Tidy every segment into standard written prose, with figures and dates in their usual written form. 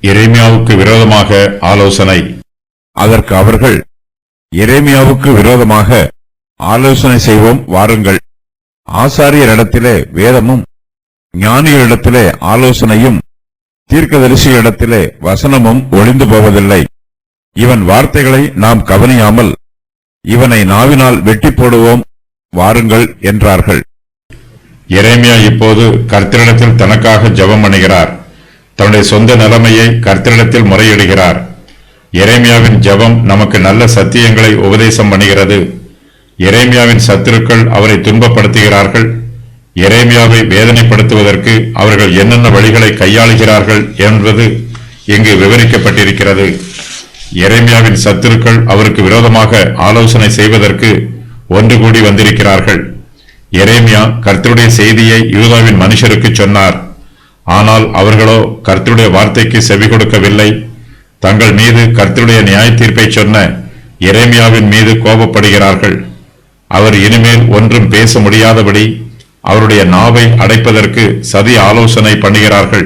எரேமியாவுக்கு விரோதமாக ஆலோசனை. அதற்கு அவர்கள், எரேமியாவுக்கு விரோதமாக ஆலோசனை செய்வோம் வாருங்கள். ஆசாரியரிடத்திலே வேதமும், ஞானிகளிடத்திலே ஆலோசனையும், தீர்க்கதரிசிகளிடத்திலே வசனமும் ஒளிந்து போவதில்லை. இவன் வார்த்தைகளை நாம் கவனியாமல் இவனை நாவினால் வெட்டி போடுவோம் வாருங்கள் என்றார்கள். எரேமியா இப்போது கர்த்தரிடத்தில் தனக்காக ஜெபம் பண்ணுகிறார். தன்னுடைய சொந்த நிலைமையை கர்த்தரிடத்தில் முறையிடுகிறார். எரேமியாவின் ஜெபம் நமக்கு நல்ல சத்தியங்களை உபதேசம் பண்ணுகிறது. எரேமியாவின் சத்துருக்கள் அவரை துன்பப்படுத்துகிறார்கள். எரேமியாவை வேதனைப்படுத்துவதற்கு அவர்கள் என்னென்ன வழிகளை கையாளுகிறார்கள் என்பது இங்கு விவரிக்கப்பட்டிருக்கிறது. எரேமியாவின் சத்துருக்கள் அவருக்கு விரோதமாக ஆலோசனை செய்வதற்கு ஒன்று கூடி வந்திருக்கிறார்கள். எரேமியா கர்த்தருடைய செய்தியை யூதாவின் மனுஷருக்கு சொன்னார். ஆனால் அவர்களோ கர்த்தருடைய வார்த்தைக்கு செவி கொடுக்கவில்லை. தங்கள் மீது கர்த்தருடைய நியாய தீர்ப்பை சொன்ன எரேமியாவின் மீது கோபப்படுகிறார்கள். அவர் இனிமேல் ஒன்றும் பேச முடியாதபடி அவருடைய நாவை அடைப்பதற்கு சதி ஆலோசனை பண்ணுகிறார்கள்.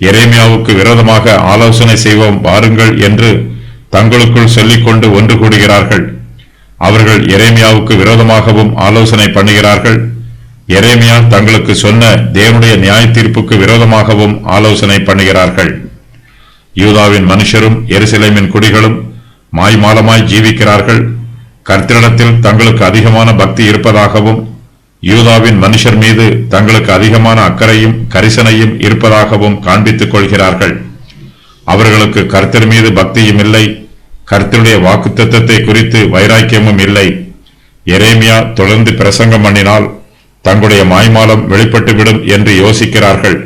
எரேமியாவுக்கு விரோதமாக ஆலோசனை செய்வோம் வாருங்கள் என்று தங்களுக்குள் சொல்லிக்கொண்டு ஒன்று கூடுகிறார்கள். அவர்கள் எரேமியாவுக்கு விரோதமாகவும் ஆலோசனை பண்ணுகிறார்கள். எரேமியா தங்களுக்கு சொன்ன தேவனுடைய நியாய தீர்ப்புக்கு விரோதமாகவும் ஆலோசனை பண்ணுகிறார்கள். யூதாவின் மனுஷரும் எருசலேமின் குடிகளும் மாய்மாலமாய் ஜீவிக்கிறார்கள். கர்த்தரிடத்தில் தங்களுக்கு அதிகமான பக்தி இருப்பதாகவும் யூதாவின் மனுஷர் மீது தங்களுக்கு அதிகமான அக்கறையும் கரிசனையும் இருப்பதாகவும் காண்பித்துக் கொள்கிறார்கள். அவர்களுக்கு கர்த்தர் மீது பக்தியும் இல்லை, கர்த்தருடைய வாக்குத்தத்தத்தை குறித்து வைராக்கியமும் இல்லை. எரேமியா தொடர்ந்து பிரசங்கம் பண்ணினால் தங்களுடைய மாய்மாலம் வெளிப்பட்டுவிடும் என்று யோசிக்கிறார்கள்.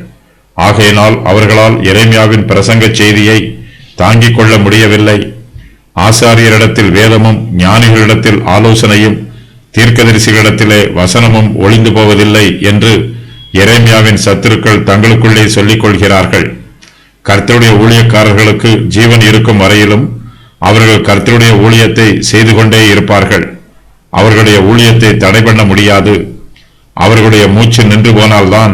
ஆகையினால் அவர்களால் எரேமியாவின் பிரசங்க செய்தியை தாங்கிக் கொள்ள முடியவில்லை. ஆசாரியரிடத்தில் வேதமும், ஞானிகளிடத்தில் ஆலோசனையும், தீர்க்கதரிசிகளிடத்திலே வசனமும் ஒளிந்து போவதில்லை என்று எரேமியாவின் சத்துருக்கள் தங்களுக்குள்ளே சொல்லிக் கொள்கிறார்கள். கர்த்தருடைய ஊழியக்காரர்களுக்கு ஜீவன் இருக்கும் வரையிலும் அவர்கள் கர்த்தருடைய ஊழியத்தை செய்து கொண்டே இருப்பார்கள். அவர்களுடைய ஊழியத்தை தடை பண்ண முடியாது. அவர்களுடைய மூச்சு நின்று போனால்தான்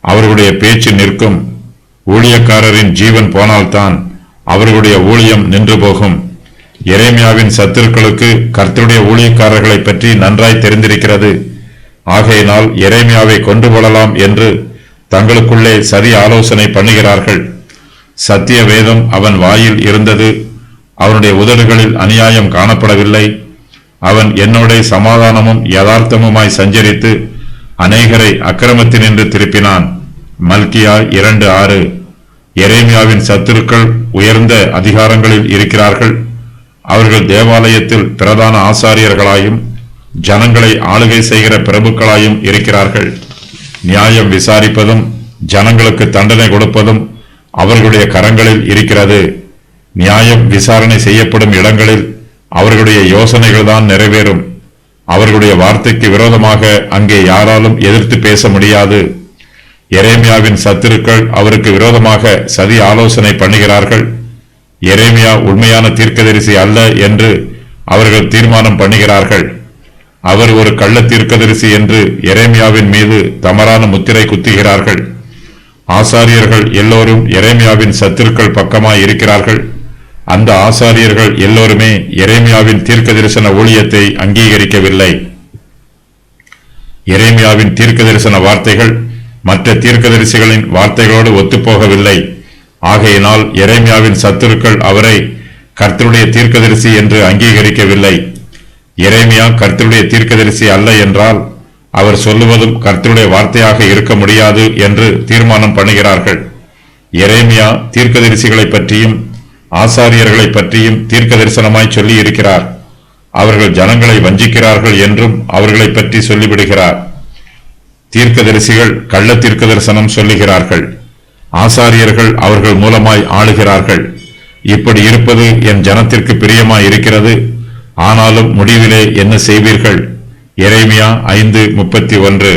அவர்களுடைய பேச்சு நிற்கும். ஊழியக்காரரின் ஜீவன் போனால்தான் அவர்களுடைய ஊழியம் நின்று போகும். எரேமியாவின் சத்துருக்களுக்கு கர்த்தருடைய ஊழியக்காரர்களை பற்றி நன்றாய் தெரிந்திருக்கிறது. ஆகையினால் எரேமியாவை கொண்டு போடலாம் என்று தங்களுக்குள்ளே சதி ஆலோசனை பண்ணுகிறார்கள். சத்திய வேதம் அவன் வாயில் இருந்தது. அவனுடைய உதடுகளில் அநியாயம் காணப்படவில்லை. அவன் என்னோட சமாதானமும் யதார்த்தமுமாய் சஞ்சரித்து அநேகரை அக்கிரமத்தினின்று திருப்பினான். மல்கியா 2:6. எரேமியாவின் சத்துருக்கள் உயர்ந்த அதிகாரங்களில் இருக்கிறார்கள். அவர்கள் தேவாலயத்தில் பிரதான ஆசாரியர்களாயும் ஜனங்களை ஆளுகை செய்கிற பிரபுக்களாயும் இருக்கிறார்கள். நியாயம் விசாரிப்பதும் ஜனங்களுக்கு தண்டனை கொடுப்பதும் அவர்களுடைய கரங்களில் இருக்கிறது. நியாயம் விசாரணை செய்யப்படும் இடங்களில் அவர்களுடைய யோசனைகள் தான் நிறைவேறும். அவர்களுடைய வார்த்தைக்கு விரோதமாக அங்கே யாராலும் எதிர்த்து பேச முடியாது. எரேமியாவின் சத்துருக்கள் அவருக்கு விரோதமாக சதி ஆலோசனை பண்ணுகிறார்கள். எரேமியா உண்மையான தீர்க்கதரிசி அல்ல என்று அவர்கள் தீர்மானம் பண்ணுகிறார்கள். அவர் ஒரு கள்ள தீர்க்கதரிசி என்று எரேமியாவின் மீது தவறான முத்திரை குத்துகிறார்கள். ஆசாரியர்கள் எல்லோரும் எரேமியாவின் சத்துருக்கள் பக்கமாய் இருக்கிறார்கள். அந்த ஆசாரியர்கள் எல்லோருமே எரேமியாவின் தீர்க்க தரிசன ஊழியத்தை அங்கீகரிக்கவில்லை. எரேமியாவின் தீர்க்க தரிசன வார்த்தைகள் மற்ற தீர்க்கதரிசிகளின் வார்த்தைகளோடு ஒத்துப்போகவில்லை. ஆகையினால் எரேமியாவின் சத்துருக்கள் அவரை கர்த்தருடைய தீர்க்கதரிசி என்று அங்கீகரிக்கவில்லை. எரேமியா கர்த்தருடைய தீர்க்கதரிசி அல்ல என்றால் அவர் சொல்லுவதும் கர்த்தருடைய வார்த்தையாக இருக்க முடியாது என்று தீர்மானம் பண்ணுகிறார்கள். எரேமியா தீர்க்கதரிசிகளை பற்றியும் ஆசாரியர்களை பற்றியும் தீர்க்க தரிசனமாய் சொல்லி இருக்கிறார். அவர்கள் ஜனங்களை வஞ்சிக்கிறார்கள் என்றும் அவர்களை பற்றி சொல்லிவிடுகிறார். தீர்க்கதரிசிகள் கள்ள தீர்க்க தரிசனம் சொல்லுகிறார்கள். ஆசாரியர்கள் அவர்கள் மூலமாய் ஆளுகிறார்கள். இப்படி இருப்பது என் ஜனத்திற்கு பிரியமாய் இருக்கிறது. ஆனாலும் முடிவிலே என்ன செய்வீர்கள்? எரேமியா 5:31.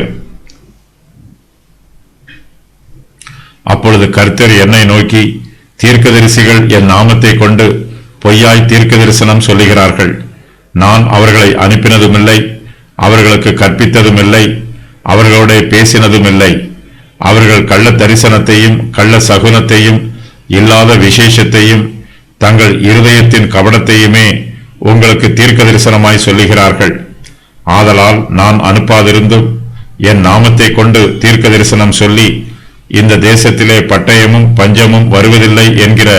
அப்பொழுது கர்த்தர் என்னை நோக்கி, தீர்க்கதரிசிகள் என் நாமத்தை கொண்டு பொய்யாய் தீர்க்க தரிசனம் சொல்லுகிறார்கள். நான் அவர்களை அனுப்பினதுமில்லை, அவர்களுக்கு கற்பித்ததுமில்லை, அவர்களோட பேசினதுமில்லை. அவர்கள் கள்ள தரிசனத்தையும் கள்ள சகுனத்தையும் இல்லாத விசேஷத்தையும் தங்கள் இருதயத்தின் கபடத்தையுமே உங்களுக்கு தீர்க்க தரிசனமாய் சொல்லுகிறார்கள். ஆதலால் நான் அனுப்பாதிருந்தும் என் நாமத்தை கொண்டு தீர்க்க தரிசனம் சொல்லி இந்த தேசத்திலே பட்டயமும் பஞ்சமும் வருவதில்லை என்கிற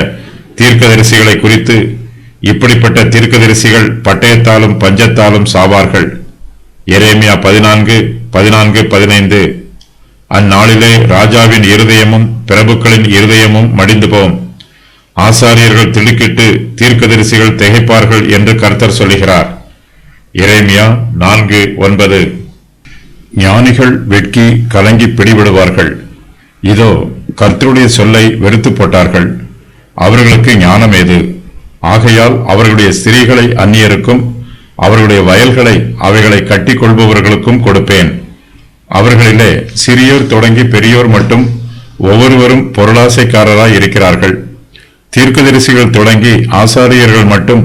தீர்க்கதரிசிகளை குறித்து, இப்படிப்பட்ட தீர்க்கதரிசிகள் பட்டயத்தாலும் பஞ்சத்தாலும் சாவார்கள். எரேமியா 14:14-15. அந்நாளிலே ராஜாவின் இருதயமும் பிரபுக்களின் இருதயமும் மடிந்து போம், ஆசாரியர்கள் திடுக்கிட்டு தீர்க்கதரிசிகள் திகைப்பார்கள் என்று கர்த்தர் சொல்லுகிறார். எரேமியா 4:9. ஞானிகள் வெட்கி கலங்கி பிடிபடுவார்கள். இதோ கர்த்தருடைய சொல்லை வெறுத்து போட்டார்கள். அவர்களுக்கு ஞானம் ஏது? ஆகையால் அவர்களுடைய ஸ்திரீகளை அந்நியருக்கும் அவர்களுடைய வயல்களை அவைகளை கட்டி கொள்பவர்களுக்கும் கொடுப்பேன். அவர்களிலே சிறியோர் தொடங்கி பெரியோர் மட்டும் ஒவ்வொருவரும் பொருளாசைக்காரராய் இருக்கிறார்கள். தீர்க்கதரிசிகள் தொடங்கி ஆசாரியர்கள் மட்டும்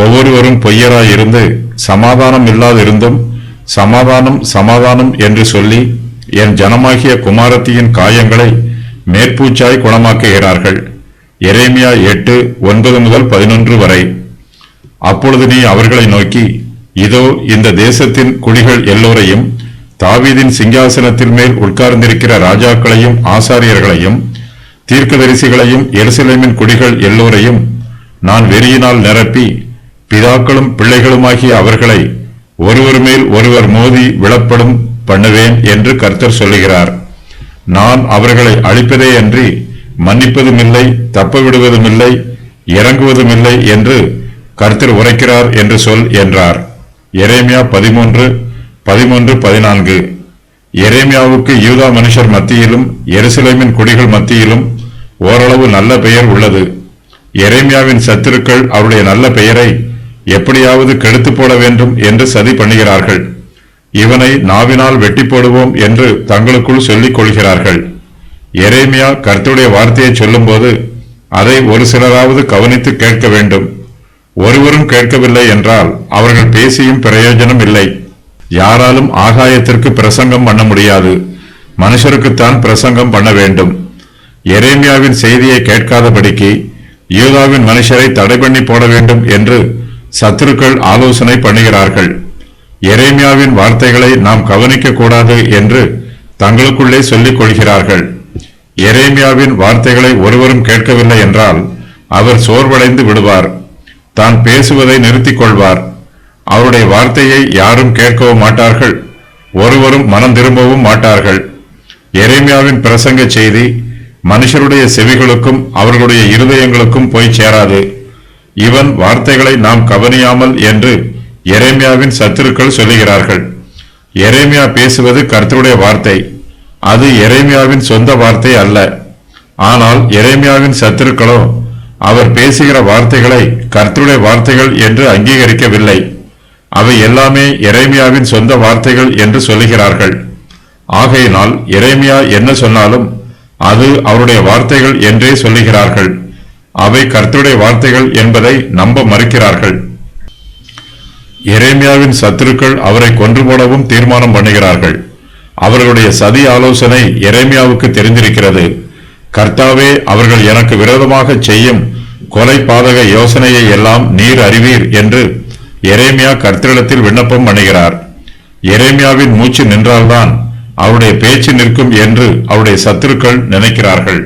ஒவ்வொருவரும் பொய்யராயிருந்து சமாதானம் இல்லாதிருந்தும் சமாதானம் சமாதானம் என்று சொல்லி என் ஜனமாகிய குமாரத்தியின் காயங்களை மேற்பூச்சாய் குணமாக்குகிறார்கள். எரேமியா 8:9-11 வரை. அப்பொழுது நீ அவர்களை நோக்கி, இதோ இந்த தேசத்தின் குடிகள் எல்லோரையும், தாவீதின் சிங்காசனத்தின் மேல் உட்கார்ந்திருக்கிற ராஜாக்களையும் ஆசாரியர்களையும் தீர்க்கதரிசிகளையும் எருசலேமின் குடிகள் எல்லோரையும் நான் வெறியினால் நிரப்பி பிதாக்களும் பிள்ளைகளுமாகிய அவர்களை ஒருவர் மேல் ஒருவர் மோதி விழப்படும் பண்ணுவேன் என்று கர்த்தர் சொல்லுகிறார். நான் அவர்களை அழிப்பதே அன்றி மன்னிப்பதுமில்லை, தப்ப விடுவதுமில்லை, இறங்குவதுமில்லை என்று கர்த்தர் உரைக்கிறார் என்று சொல் என்றார். எரேமியா 13:14. எரேமியாவுக்கு யூதா மனுஷர் மத்தியிலும் எருசலேமின் குடிகள் மத்தியிலும் ஓரளவு நல்ல பெயர் உள்ளது. எரேமியாவின் சத்துருக்கள் அவருடைய நல்ல பெயரை எப்படியாவது கெடுத்து போட வேண்டும் என்று சதி பண்ணுகிறார்கள். இவனை நாவினால் வெட்டி போடுவோம் என்று தங்களுக்குள் சொல்லிக் கொள்கிறார்கள். எரேமியா கர்த்தருடைய வார்த்தையை சொல்லும்போது அதை ஒரு சிலராவது கவனித்து கேட்க வேண்டும். ஒருவரும் கேட்கவில்லை என்றால் அவர்கள் பேசியும் பிரயோஜனம் இல்லை. யாராலும் ஆகாயத்திற்கு பிரசங்கம் பண்ண முடியாது, மனுஷருக்குத்தான் பிரசங்கம் பண்ண வேண்டும். எரேமியாவின் செய்தியை கேட்காதபடிக்கு யூதாவின் மனுஷரை தடை பண்ணி போட வேண்டும் என்று சத்துருக்கள் ஆலோசனை பண்ணுகிறார்கள். எரேமியாவின் வார்த்தைகளை நாம் கவனிக்க கூடாது என்று தங்களுக்குள்ளே சொல்லிக் கொள்கிறார்கள். எரேமியாவின் வார்த்தைகளை ஒருவரும் கேட்கவில்லை என்றால் அவர் சோர்வடைந்து விடுவார், தான் பேசுவதை நிறுத்திக் கொள்வார். அவருடைய வார்த்தையை யாரும் கேட்கவும் மாட்டார்கள், ஒருவரும் மனம் திரும்பவும் மாட்டார்கள். எரேமியாவின் பிரசங்க செய்தி மனுஷருடைய செவிகளுக்கும் அவர்களுடைய இருதயங்களுக்கும் போய் சேராது. இவன் வார்த்தைகளை நாம் கவனியாமல் என்று எரேமியாவின் சத்துருக்கள் சொல்லுகிறார்கள். எரேமியா பேசுவது கர்த்தருடைய வார்த்தை, அது எரேமியாவின் சொந்த வார்த்தை அல்ல. ஆனால் எரேமியாவின் சத்துருக்களோ அவர் பேசுகிற வார்த்தைகளை கர்த்தருடைய வார்த்தைகள் என்று அங்கீகரிக்கவில்லை. அவை எல்லாமே எரேமியாவின் சொந்த வார்த்தைகள் என்று சொல்லுகிறார்கள். ஆகையினால் எரேமியா என்ன சொன்னாலும் அது அவருடைய வார்த்தைகள் என்றே சொல்லுகிறார்கள். அவை கர்த்தருடைய வார்த்தைகள் என்பதை நம்ப மறுக்கிறார்கள். எரேமியாவின் சத்துருக்கள் அவரை கொன்று போடவும் தீர்மானம் பண்ணுகிறார்கள். அவர்களுடைய சதி ஆலோசனை எரேமியாவுக்கு தெரிந்திருக்கிறது. கர்த்தாவே, அவர்கள் எனக்கு விரோதமாக செய்யும் கொலை பாதக யோசனையை எல்லாம் நீர் அறிவீர் என்று எரேமியா கர்த்தரிடத்தில் விண்ணப்பம் பண்ணுகிறார். எரேமியாவின் மூச்சு நின்றால்தான் அவருடைய பேச்சு நிற்கும் என்று அவருடைய சத்துருக்கள் நினைக்கிறார்கள்.